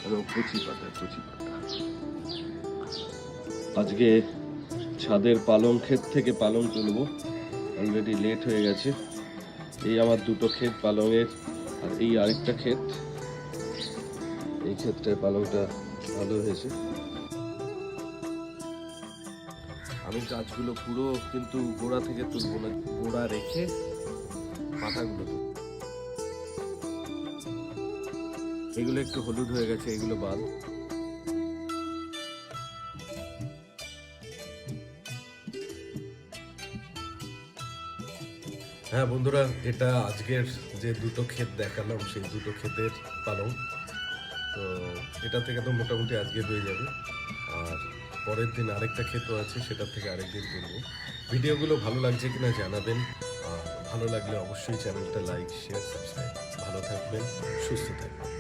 এবং কচি পাতা। আজকে ছাদের পালং ক্ষেত থেকে পালং তুলবো, অলরেডি লেট হয়ে গেছে। এই আমার দুটো ক্ষেত পালংয়ের, আর এই আরেকটা ক্ষেত। এই ক্ষেতটায় পালংটা ভালো হয়েছে। আমি গাছগুলো পুরো কিন্তু গোড়া থেকে তুলবো না, গোড়া রেখে পাতাগুলো তুলবো। এগুলো একটু হলুদ হয়ে গেছে, এগুলো বাদ। হ্যাঁ বন্ধুরা, এটা আজকের যে দুটো ক্ষেত দেখালাম সেই দুটো ক্ষেতের পালং। তো এটা থেকে তো মোটামুটি আজকে হয়ে যাবে, আর পরের দিন আরেকটা ক্ষেতও আছে, সেটার থেকে আরেকদিন তুলবো। ভিডিওগুলো ভালো লাগছে কিনা জানাবেন, আর ভালো লাগলে অবশ্যই চ্যানেলটা লাইক, শেয়ার, সাবস্ক্রাইব। ভালো থাকবেন, সুস্থ থাকবেন।